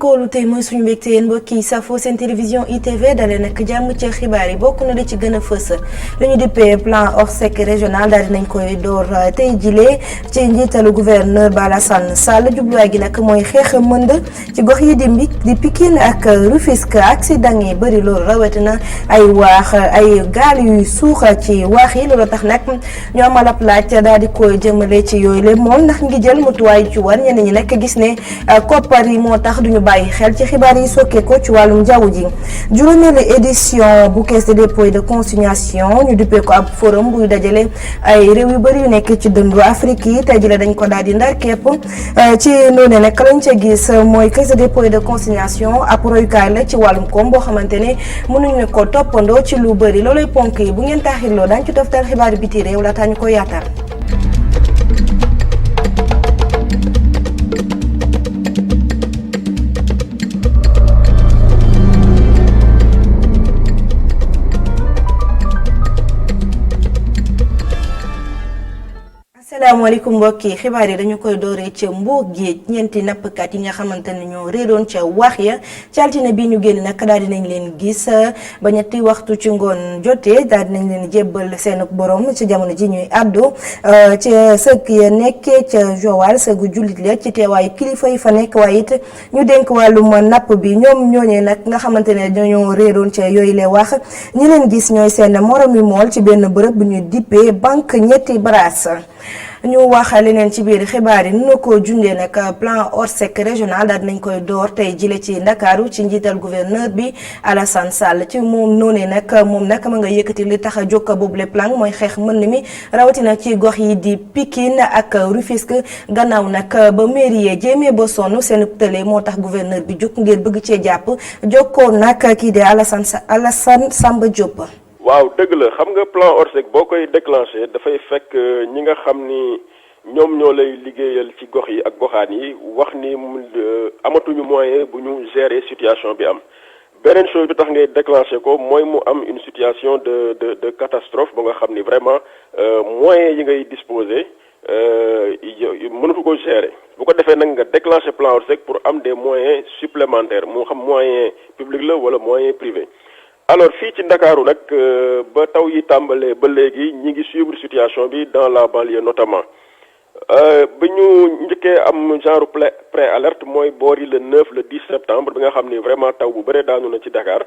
kóolu tey mooy suñu mbégte yéen mbokk yi safoo seen télévision ITV dalee nag jàmm ci xibaar yi bokk na li ci gën a fës lu ñu dippee plan Orsec régional daal dinañ koy door tey jilee ci njiitalu gouverneur Alassane Sall jubluwaay gi nag mooy xeex mënd ci gox yi di Pikine ak Rufisque accident yi bëri loolu rawatina ay gaal yuy suux ci waax yi loolu tax nag ñu amal ab laaj daal di koy jëmale ci yooyu le moom ndax ngi jël mutuwaay ci war ñenn ñi nag gis ne koppar yi moo tax duñu bàyyi xel ci xibaar yi sokkee ko ci wàllum jaww ji juróomeelu édition bu caisse de dépôt et de consignation ñu duppee ko ab forum buy dajale ay réew yu bëri yu nekk ci dëndu Afrique yi tey jii dañ ko daal di ndar képp ci noonu nag lañ ca gis mooy caisse de dépôt et de consignation ab royukaay la ci wàllum koom boo xamante ne mënuñu ne ko toppandoo ci lu bëri loolay ponk yi bu ngeen taaxirloo daañu ci toftal xibaar biti réew laataa ñu ko yaatal. asalaamaaleykum mbokk yi xibaar yi dañu koy dooree ca Mbour géej ñeenti nappkat yi nga xamante ne ñoo réeroon ca wax ya ci altine bi ñu génn nag daal dinañ leen gis ba ñetti waxtu ci ngoon jotee daal dinañ leen jébbal seen borom ci jamono ji ñuy àddu ci sëg ya nekkee ca Joal sëgu jullit la ci teewaayu kilifa yi fa nekk waaye it ñu dénk wàllum napp bi ñoom ñooñee nag nga xamante ne dañoo réeroon ca yooyu lay wax ñi leen gis ñooy seen moromi mool ci benn bërëb bu ñu dippee banque ñetti braas ñu wax leneen ci biir xibaar yi nu ko jundee nag plan Orsec régional daal dinañ koy door tey jile ci Ndakaaru ci njiital gouverneur bi Alassane Sall ci moom noonee nag moom nag ma nga yëkkati li tax a jokk boobule plan mooy xeex mën mi rawatina ci gox yi di Pikine ak Rufisque gannaaw nag ba mairie jéemee ba sonn seen tële moo tax gouverneur bi jóg ngir bëgg cee jàpp jokkoo nag kii de Alassane Samba Diop. waaw dëgg la xam nga plan Orsec boo koy déclenché dafay fekk ñi nga xam ni ñoom ñoo lay liggéeyal ci gox yi ak goxaan yi wax ni amatuñu moyen bu ñu gérer situation bi am beneen chose bi tax ngay déclenché ko mooy mu am une situation de catastrophe ba nga xam ni vraiment moyens yi ngay disposer mënatu ko gérer bu ko defee nag nga déclenché plan Orsec pour am des moyens supplémentaires moo xam moyen public la wala moyen privé. alors fii ci Ndakaaru nag ba taw yi tàmbalee ba léegi ñi ngi suivre situation bi dans la banlieue notamment ba ñu njëkkee am genre pré-alerte mooy boori le 9 le 10 septembre bi nga xam ni vraiment taw bu bëre daanu na ci Dakar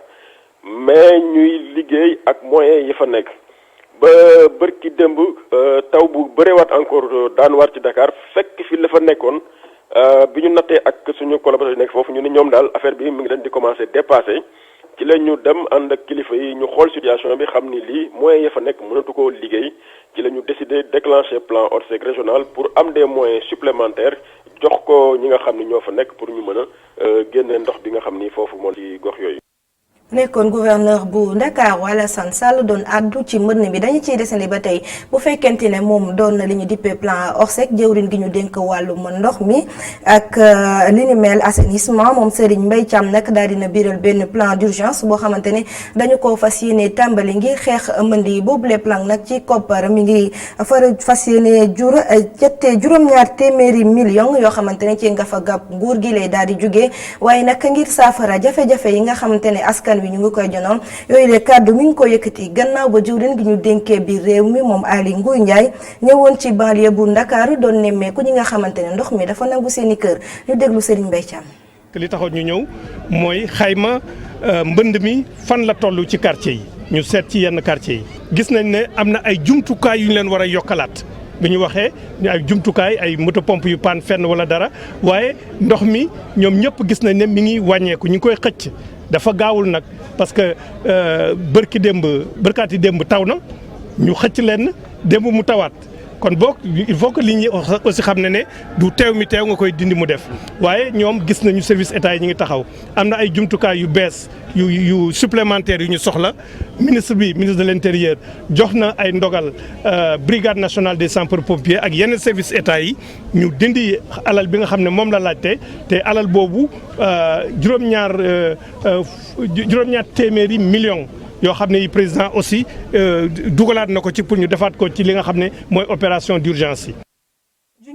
mais ñuy liggéey ak moyens yi fa nekk ba bërki démb taw bu bërewaat encore daanuwaat ci Dakar fekk fi la fa nekkoon bi ñu nattee ak suñu collaborateur yi nekk foofu ñu ni ñoom daal affaire bi mi ngi leen di commencer dépasser ci la ñu dem ànd ak kilifa yi ñu xool situation bi xam ni lii moyens ya fa nekk mënatu koo liggéey ci la ñu décidé déclencher plan Orsec régional pour am des moyens supplémentaires jox ko ñi nga xam ni ñoo fa nekk pour ñu mën a génne ndox bi nga xam ni foofu moo ci gox yooyu. nekkoon gouverneur bu Ndakaaru Alassane Sall doon addu ci mbënn bi dañu ciy desandi ba tey bu fekkente ne moom doon na li ñu dippee plan Orsec jëwriñ gi ñu dénk wàllum ndox mi ak li ni mel assainissement moom Serigne Mbaye Thiam nag daal dina biiral benn plan d'urgence boo xamante ne dañu ko fas yéene tàmbali ngir xeex mbënd yi boobule plan nag ci koppar mi ngi fas yéene juróom-ñaar téeméeri millions yoo xamante ne ci nga fa gàpp nguur gi lay daal di jugee waaye nag ngir saafara jafe-jafe yi nga xamante ne askan ñu ngi koy jonoon yooyu le kàddu mi ngi ko yëkkati gannaaw ba jëwriñ gi ñu dénkee biir réew mi moom Aly Ngouille Ndiaye ñëwoon ci banlieue bu Ndakaaru doon nemmeeku ñi nga xamante ne ndox mi dafa nangu seeni kër ñu déglu Serigne Mbaye Thiam. li taxoon ñu ñëw mooy xayma mbënd mi fan la toll ci quartier yi ñu seet ci yenn quartier yi gis nañ ne am na ay jumtukaay yu ñu leen war a yokkalaat bi ñu waxee ay jumtukaay ay moto pompe yu paan fenn wala dara waaye ndox mi ñoom ñëpp gis nañ ne mi ngi wàññeeku ñu ngi koy xëcc dafa gaawul nag parce que bërkaati démb taw na ñu xëcc leen démb mu tawaat kon boog il faut que li ñuy aussi xam ne du teew mi teew nga koy dindi mu def waaye ñoom gis nañu service état yi ñu ngi taxaw am na ay jumtukaay yu bees yu supplémentaires yu ñu soxla ministre de l'intérieur jox na ay ndogal brigade nationale des sapeurs-pompiers ak yeneen service état yi ñu dindi alal bi nga xam ne moom la laajte te alal boobu juróom-ñaar téeméeri millions yoo xam ne yi président aussi dugalaat na ko ci pour ñu defaat ko ci li nga xam ne mooy opération d'urgence yi.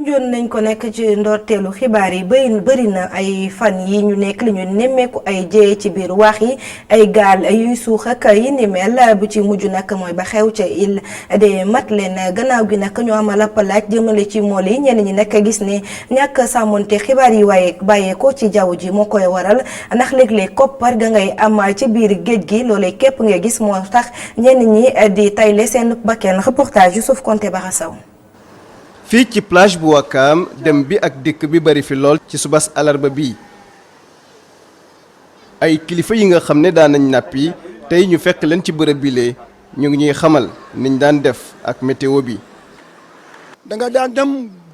junjoon nañ ko nekk ci ndorteelu xibaar yi bëri na ay fan yi ñu nekk li ñu nemmeeku ay jëye ci biir waax yi ay gaal yuy suux ak yi ni mel bu ci mujj nag mooy ba xew ca île des Madeleines gannaaw gi nag ñu amal ab laaj jëmale ci mool yi ñenn ñi nag gis ne ñàkk sàmmonte xibaar yi waaye bàyyeekoo ci jaww ji moo koy waral ndax léeg-léeg koppar ga ngay am ci biir géej gi loolee képp nga gis moo tax ñenn ñi di tayle seen bakken reportage Youssouf Konté Barasaw. fii ci plage bu Wakaam dem bi ak dikk bi bari fi lool ci subas alarba bi ay kilifa yi nga xam ne daan nañ nappi tey ñu fekk leen ci bërëb bile ñu ngi ñuy xamal niñ daan def ak météo bi. da nga daan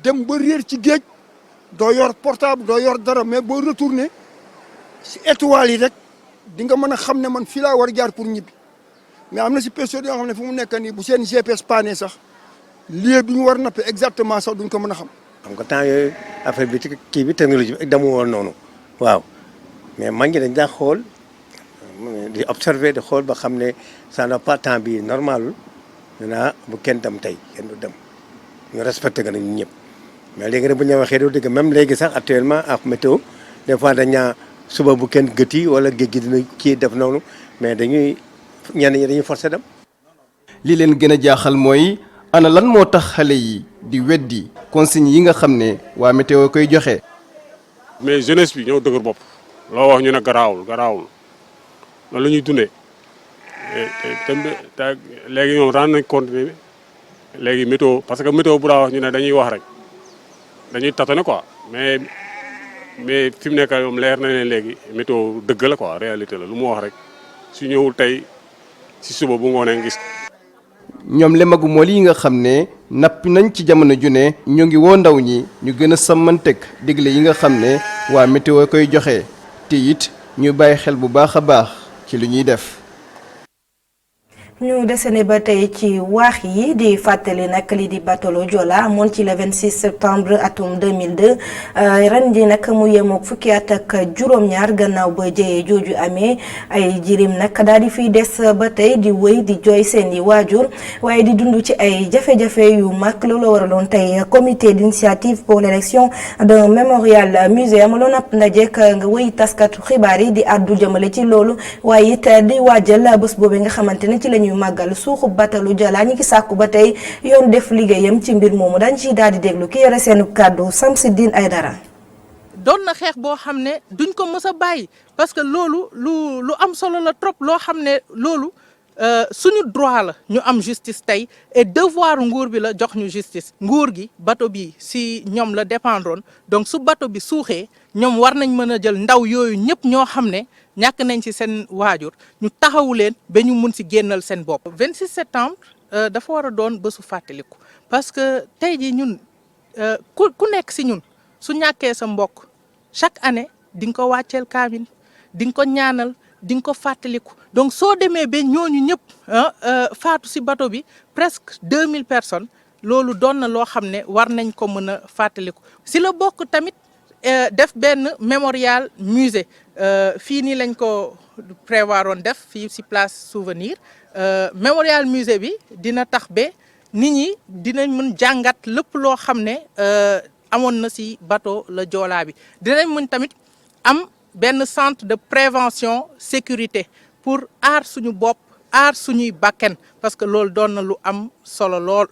dem ba réer ci géej doo yor portable doo yor dara mais boo retourné si étoiles yi rek di nga mën a xam ne man fii laa war a jaar pour ñibbi mais am na si pêcheurs yoo xam ne fu mu nekk nii bu seen GPS paane sax. lieu bi ñu war nappe exactement sax duñ ko mën a xam. xam nga temps yooyu affaire bi ci kii bi technologie bi demu woon noonu waaw mais mag ñi dañ daa xool di observer di xool ba xam ne ça n'a pas temps bi normalul dinaa bu kenn dem tey kenn du dem ñu respecté nga nañ ñëpp mais léegi nag bu ñu waxee doo dégg même léegi sax actuellement ak météo des fois dañaa suba bu kenn gëti wala géej gi dina kii def noonu mais dañuy ñenn ñi dañuy forcé dem. li leen gën a jaaxal mooy. ana lan moo tax xale yi di weddi consigne yi nga xam ne waa météo koy joxe. mais jeunesse bi ñoo dëgër bopp loo wax ñu ne garaawul loolu la ñuy dundee te léegi ñoom rend nañ compte ne léegi météo parce que météo bu daa wax ñu ne dañuy wax rek dañuy tâtonner quoi mais fi mu nekk moom leer na leen léegi météo dëgg la quoi réalité la lu mu wax rek su ñëwul tey si suba bu ngoonee gis. ñoom lemagu mool yi nga xam ne nappi nañ ci jamono ju ne ñu ngi woo ndaw ñi ñu gën a sàmmanteeg digle yi nga xam ne waa météo koy joxe te it ñu bàyyi xel bu baax a baax ci lu ñuy def. ñu desene ba tey ci waax yi di fàttali nag li di batolo Joola amoon ci le 26 septembre atum 2002 ren ji nag mu yemook fukki at ak juróom-ñaar gannaaw ba jëyee jooju amee ay jirim nag daal di fiy des ba tey di wëy di jooy seen i waajur waaye di dund ci ay jafe-jafe yu mag loolu waraloon tey comité d'initiative pour l'élection d'un mémorial musée amaloon ab ndajek nga wëy taskatu xibaar yi di àddu jëmale ci loolu waaye it di waajal bés boobu nga xamante ne ci la ñuy màggal suuxu batalu Joola ñi ngi sàkku ba tey yoon def liggéeyam ci mbir moomu dañ ciy daal di déglu ki yore seen kàddu Samsidine Aydara. doon na xeex boo xam ne duñ ko mës a bàyyi parce que loolu lu am solo la trop loo xam ne loolu suñu droit la ñu am justice tey et devoir nguur bi la jox ñu justice nguur gi bateau bi si ñoom la dépendroon donc su bateau bi suuxee ñoom war nañ mën a jël ndaw yooyu ñëpp ñoo xam ne ñàkk nañ ci seen waajur ñu taxawu leen ba ñu mun si génnal seen bopp. 26 septembre dafa war a doon bésu fàttaliku parce que tey jii ñun ku nekk si ñun su ñàkkee sa mbokk chaque année di nga ko wàcceel kaamil di nga ko ñaanal di nga ko fàttaliku donc soo demee ba ñooñu ñëpp faatu si bateau bi presque 2000 personnes loolu doon na loo xam ne war nañ ko mën a fàttaliku si la bokk tamit. def benn mémorial musée fii nii lañ ko prévoir woon def fii ci place souvenir mémorial musée bi dina tax ba nit ñi dinañ mën jàngat lépp loo xam ne amoon na ci bateau la Joola bi dinañ mën tamit am benn centre de prévention sécurité pour aar suñu bopp aar suñuy bakken parce que loolu doon na lu am solo lool.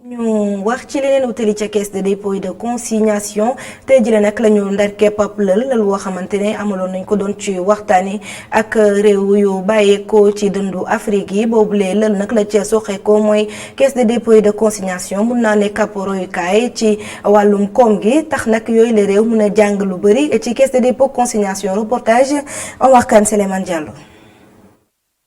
ñu wax ci leneen wutali ca caisse de dépôt et de consignation tey jii nag la ñu ndar képp ab lël woo xamante ne amaloon nañ ko doon ci waxtaani ak réew yu bàyyeekoo ci dëndu Afrique yi boobulee lël nag la ca soxeekoo mooy caisse de dépôt et de consignation mun naa nekk ab royukaay ci wàllum koom gi tax nag yooyu la réew mun a jàng lu bëri ci caisse de dépôt consignation reportage Omar Kane Souleymane Diallo.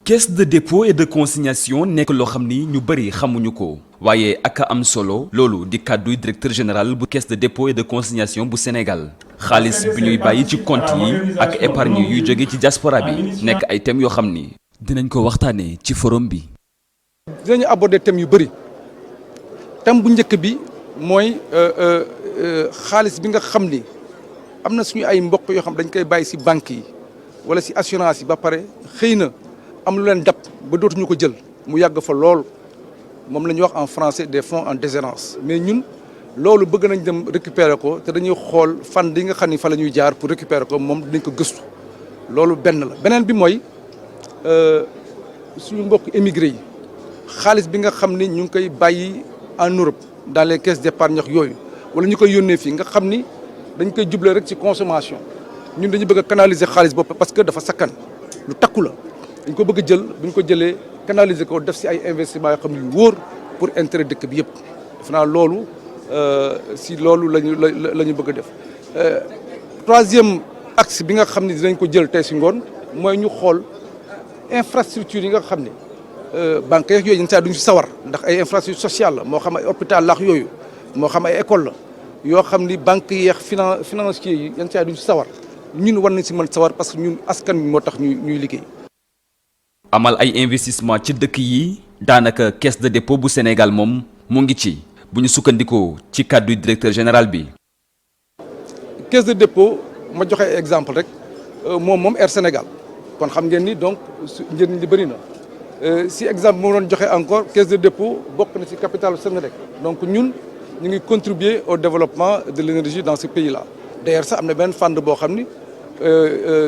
caisse de dépôt et de consignation nekk loo xam ni ñu bëri xamuñu ko waaye ak am solo loolu di kàdduy directeur général bu caisse de dépôt et de consignation bu Sénégal xaalis bi ñuy bàyyi ci compte yi ak épargne yuy jóge ci diaspora bi nekk ay thèmes yoo xam ni dinañ ko waxtaanee ci forum bi. dinañu aborder thèmes yu bëri thème bu njëkk bi mooy xaalis bi nga xam ni am na suñu ay mbokk yoo xam dañ koy bàyyi si banque yi wala si assurance yi ba pare xëy na. am lu leen dab ba dootuñu ko jël mu yàgg fa lool moom la ñuy wax en français des fonds en déshérence mais ñun loolu bëgg nañ dem récupérer ko te dañuy xool fan yi nga xam ni fa la ñuy jaar pour récupérer ko moom dinañ ko gëstu loolu benn la beneen bi mooy suñu mbokk émigré yi xaalis bi nga xam ni ñu ngi koy bàyyi en Europe dans les caisses d'épargne yooyu wala ñu koy yónnee fii nga xam ni dañ koy juble rek ci consommation ñun dañu bëgg a canaliser xaalis boobu parce que dafa sakkan lu takku la dañ ko bëgg a jël bu ñu ko jëlee canaliser ko def ci ay investissement yoo xam ne yu wóor pour intérêt dëkk bi yëpp def naa loolu si loolu la ñu bëgg a def troisième axe bi nga xam ne dinañ ko jël tey si ngoon mooy ñu xool infrastructure yi nga xam ne banque yeeg yooyu yenn saa duñ si sawar ndax ay infrastructure sociale la moo xam ay hôpital laax yooyu moo xam ay école la yoo xam ni banque yeex financier yi yenn saa duñ si sawar ñun war nañ si mën sawar parce que ñun askan bi moo tax ñuy liggéey. amal ay investissement ci dëkk yi daanaka caisse de dépôt bu Sénégal moom mu ngi ci bu ñu sukkandikoo ci kàddu directeur général bi. caisse de dépôt ma joxe exemple rek moom Air Sénégal kon xam ngeen ni donc njëriñ li bëri na si exemple moo doon joxe encore caisse de dépôt bokk na si capital Sénélec donc ñun ñu ngi contribuer au développement de l'énergie dans ce pays là. d'ailleurs sax am na benn fànn boo xam ni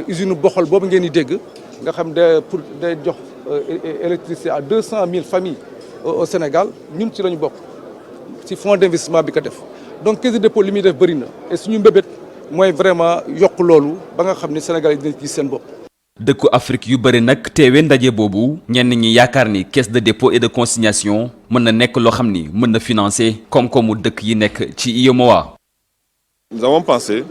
usine Boxol boobu ngeen di dégg nga xam pour day jox électricité à 200 000 familles au Sénégal ñun ci la ñu bokk ci fonds d'investissement bi ko def donc caisse de dépôt li muy def bëri na et suñu mbébét mooy vraiment yokk loolu ba nga xam ni Sénégal yi dinañ gis seen bopp. dëkku Afrique yu bëri nag teewee ndaje boobu ñenn ñi yaakaar ni caisse de dépôt et de consignation mën na nekk loo xam ni mën na financer koom-koomu dëkk yi nekk ci UEMOA. Nous avons pensé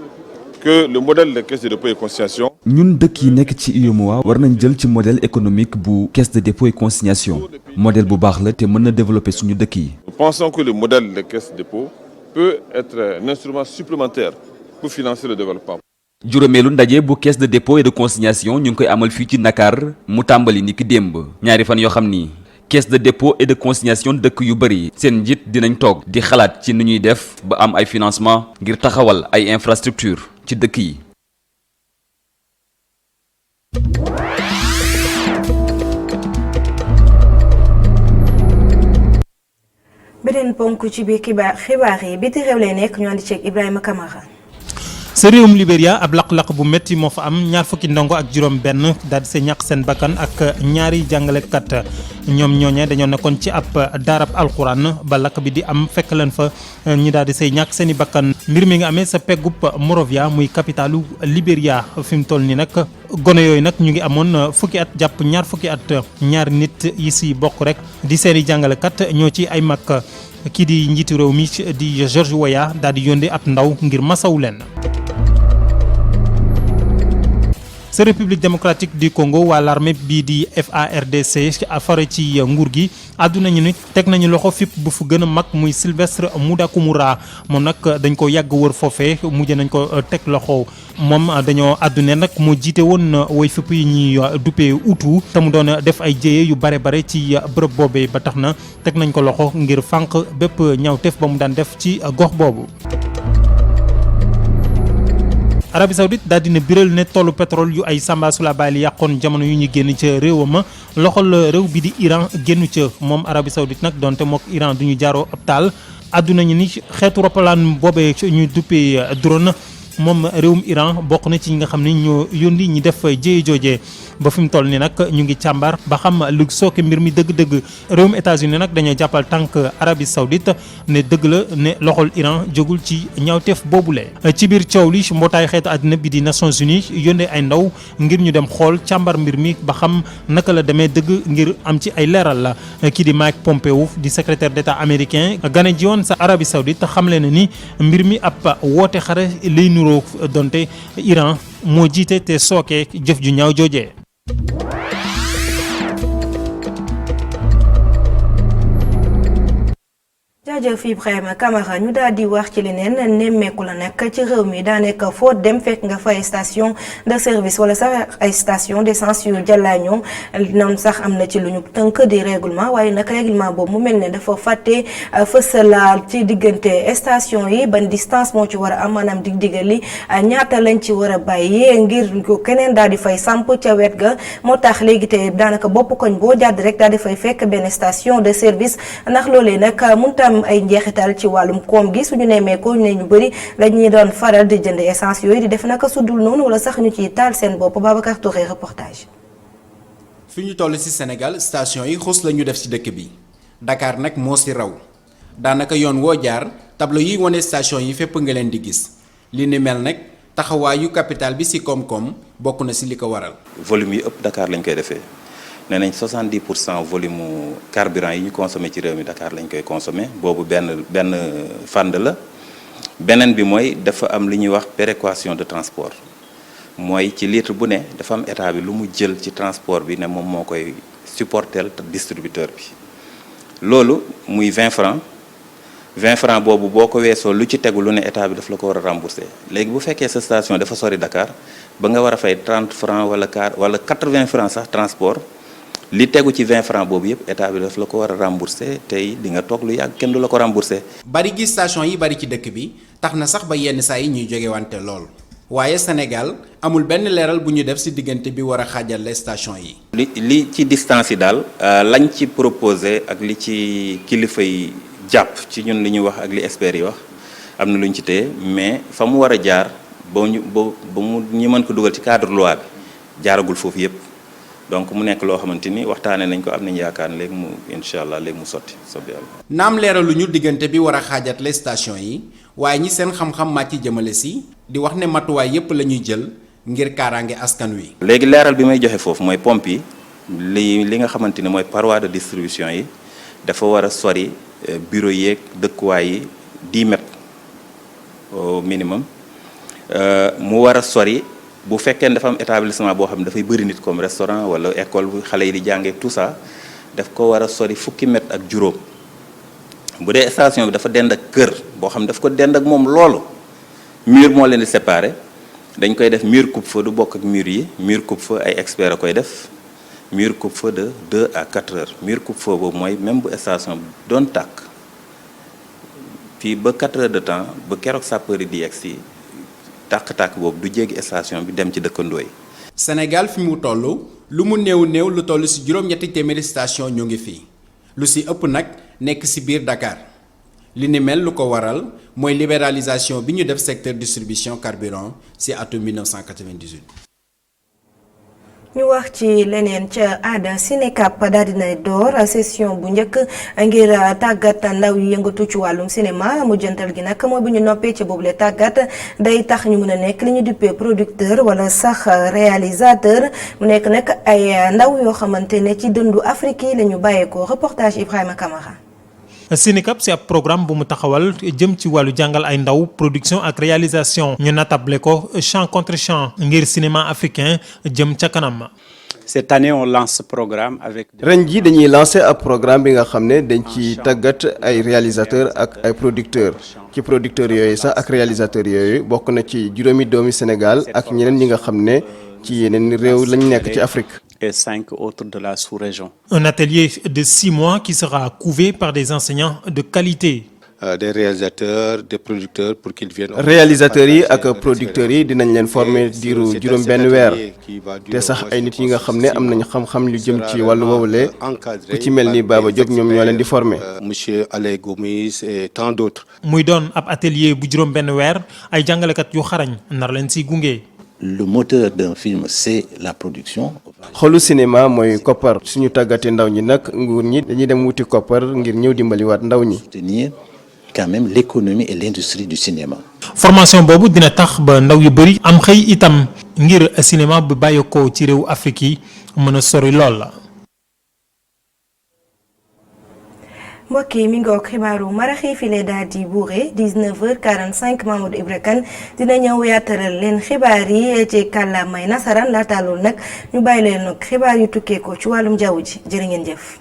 que le modèle de caisse de dépôt et consignation. ñun dëkk yi nekk ci UEMOA war nañ jël ci modèle économique bu caisse de dépôt et consignation modèle bu baax la te mën na développer suñu dëkk yi. Nous pensons que le modèle de caisse de dépôt peut être un instrument supplémentaire pour financer le développement. juróomeelu ndaje bu caisse de dépôt et de consignation ñu ngi koy amal fii ci Dakar mu tàmbali ni ki démb ñaari fan yoo xam ni caisse de dépôt et de consignation dëkk yu bëri seen njiit dinañ toog di xalaat ci ni ñuy def ba am ay financement ngir taxawal ay infrastructure ci dëkk yi. beneen ponk ci biir xibaar yi biti réew lay nekk ñu andi ceeg Ibrahima Kamara. sa réewum Libéria ab laq-laq bu métti moo fa am ñaar fukki ndongo ak juróom benn daal di see ñàkk seen bakkan ak ñaari jàngalekat ñoom ñooñee dañoo nekkoon ci ab daarab alxuraan ba lakk bi di am fekk leen fa ñi daal di say ñàkk seen i bakkan mbir mi nga amee sa peggub Monrovia muy capitalu Libéria fi mu toll nii nag gone yooyu nag ñu ngi amoon fukki at jàpp ñaar fukki at ñaari nit yi si bokk rek di seen i jàngalekat ñoo ci ay mag kii di njiitu réew mi di George Weah daal di yónnee ab ndaw ngir masawu leen. sa république démocratique du Congo waa l'armée bii di FARDC fare ci nguur gi àdduna ñu ni teg nañu loxo fipp bu fu gën a mag muy Sylvestre Mudakumura moom nag dañ ko yàgg wër foofee mujj nañ ko teg loxo moom dañoo àddune nag moo jiite woon woy fipp yi ñuy duppee Hutu te mu doon def ay jéye yu bare bare ci bërëb boobee ba tax na teg nañ ko loxo ngir fànq bépp ñaawteef ba mu daan def ci gox boobu. Arabie Saoudite daal dina biral ne tollu pétrole yu ay Samba Sulabaali yàqoon jamono yu ñu génn ca réewam loxol réew bi di Iran génn ca moom Arabie Saoudite nag donte mook Iran du ñu jaaroo ab taal àdduna ñu ni xeetu roppalaan boobee ñu duppee drone moom réewum Iran bokk na ci ñi nga xam ne ñoo yónni ñi def jéye joojee ba fi mu toll ni nag ñu ngi càmbar ba xam lu sooke mbir mi dëgg-dëgg réewum États-Unis nag dañoo jàppal tànk Arabie Saoudite ne dëgg la ne loxol Iran jógul ci ñaawteef boobule. ci biir coow li mbootaay xeetu àddina bi di Nations Unies yónnee ay ndaw ngir ñu dem xool càmbar mbir mi ba xam naka la demee dëgg ngir am ci ay leeral la kii di Mike Pompeo di secrétaire d'État américain gane ji woon sa Arabie Saoudite xamle na ni mbir mi ab woote xare lay nuroo donte Iran moo jiite te sooke jëf ju ñaaw joojee. jaajëf Ibrahima Kamara ñu daal di wax ci leneen nemmeeku la nag ci réew mi daanaka foo dem fekk nga fa ay station de service wala sax ay station d'essence yu jàllaañoo noonu sax am na ci lu ñu tënk di règlement waaye nag règlement boobu mu mel ne dafa fàtte fësalaal ci diggante station yi ban distance moo ci war a am maanaam dig-digal li ñaata lañ ci war a bàyyi ngir ko keneen daal di fay samp ca wet ga moo tax léegi te daanaka bopp koñ boo jàdd rek daal di fay fekk benn station de service ndax loolee nag mënut am ay njeexital ci wàllum koom gi suñu nemmeekoo ne ñu bëri lañuy doon faral di jënd essence yooyu di def naka suddul noonu wala sax ñu ciy taal seen bopp. Babacar Touré reportage. fi ñu toll ci Sénégal station yi xus la ñu def ci dëkk bi Dakar nag moo ci raw daanaka yoon woo jaar tableau yi wane station yi fépp nga leen di gis li ni mel nag taxawaayu capital bi ci koom-koom bokk na ci li ko waral. volume yi ëpp Dakar lañ koy defee nee nañ 70% volume carburant yi ñu consommé ci réew mi Dakar lañ koy consommé boobu benn fànn la beneen bi mooy dafa am li ñuy wax péréquation de transport. mooy ci litre bu ne dafa am état bi lu mu jël ci transport bi ne moom moo koy supporter distributeur bi loolu muy 20 francs boobu boo ko weesoo lu ci tegu lu ne état bi daf la ko war a rembourser léegi bu fekkee sa station dafa sori Dakar ba nga war a fay 30 francs wala 80 francs sax transport li tegu ci 20 francs boobu yëpp état bi daf la ko war a rembourser tey di nga toog lu yàgg kenn du la ko rembourser. bari gi station yi bari ci dëkk bi tax na sax ba yenn saa yi ñuy jóge wante lool. waaye Sénégal amul benn leeral bu ñu def ci diggante bi war a xaajale station yi. li ci distance yi daal lañ ci proposé ak li ci kilifa yi jàpp ci ñun li ñuy wax ak li experts yi wax am na lu ñu ci téye mais fa mu war a jaar ba mu ñu mën ko dugal ci cadre loi bi jaaragul foofu yépp donc mu nekk loo xamante ni waxtaanee nañ ko am nañu yaakaar ne léegi mu incha allah léegi mu sotti soobee yàlla. naam leeraluñu diggante bi war a xaajale station yi waaye ñi seen xam-xam màcc jëmale si. di wax ne matuwaay yépp la ñuy jël ngir kaaraange askan wi. léegi leeral bi may joxe foofu mooy pompe yi li nga xamante ni mooy paroi de distribution yi dafa war a sori bureau yeeg dëkkuwaay yi 10 mètres au minimum mu war a sori bu fekkee dafa am établissement boo xam ne dafay bëri nit comme restaurant wala école bu xale yi di jàngee tout ça daf ko war a sori fukki mètres ak juróom bu dee station bi dafa dend ak kër boo xam ne daf ko dend ak moom loolu. mur moo leen di séparé dañ koy def mur coupe-feu du bokk ak mur yi mur coupe-feu ay experts a koy def mur coupe-feu de 2 à 4 heures mur coupe-feu boobu mooy même bu station bi doon tàkk fii ba 4 heures de temps ba keroog sapeur yi di yegg si tàkk-tàkk boobu du jéggi station bi dem ci dëkkandoo yi. Sénégal fi mu toll lu mu néew lu toll ci juróom-ñetti téeméeri station ñu ngi fii lu ci ëpp nag nekk ci biir Dakar. li ni mel lu ko waral mooy libéralisation bi ñu def secteur distribution carburant ci atum 1998. ñu wax ci leneen ca aada Sénécap daal dina door session bu njëkk ngir tàggat ndaw yi yëngatu ci wàllum cinéma mu jëntal gi nag mooy bu ñu noppee ci boobule tàggat day tax ñu mën a nekk li ñu duppee producteur wala sax réalisateur mu nekk nag ay ndaw yoo xamante ne ci dëndu Afrique yi la ñu bàyyeekoo reportage Ibrahima Camara. Sénécap c'est ab programme bu mu taxawal jëm ci wàllu jàngal ay ndaw production ak réalisation ñu natable ko champ contre champ ngir cinéma africain jëm ca kanam. Cette année on lance ce programme avec. ren ji dañuy lancer ab programme bi nga xam ne dañ ci tàggat ay réalisateurs ak ay producteurs ci producteurs yooyu sax ak réalisateurs yooyu bokk na ci juróomi doomi Sénégal ak ñeneen ñi nga xam ne ci yeneen réew lañ nekk ci Afrique. Et 5 autres de la sous-région. Un atelier de 6 mois qui sera couvé par des enseignants de qualité. Des réalisateurs, des producteurs pour qu'ils viennent. réalisateurs yi ak producteurs yi dinañ leen former diiru juróom benn weer te sax ay nit yi nga xam ne am nañ xam-xam lu jëm ci wàllu woowule ku ci mel ni Baba Diop ñoom ñoo leen di former. Monsieur Alain Gomis et tant d'autres. muy doon ab atelier bu juróom benn weer ay jàngalekat yu xarañ nar leen si gunge. Le moteur d'un film c'est la production. xolu cinéma mooy koppar suñu tàggatee ndaw ñi nag nguur ñi dañuy dem wuti koppar ngir ñëw dimbaliwaat ndaw ñi. Soutenir quand même l'économie et l'industrie du cinéma. formation boobu dina tax ba ndaw yu bëri am xëy itam ngir cinéma bu bàyyeekoo ci réew Afrique yi mën a sori lool la. mbokk yi mi ngoog xibaaru maraxi fi lee daal di buure 19h45 Mamadou Ibra Kane dina ñëw yaataral leen xibaar yi ci kàllaamay nasaraan laata loolu nag ñu bàyyi leen nag xibaar yu tukkee ko ci wàllum jaww ji jërë ngeen jëf.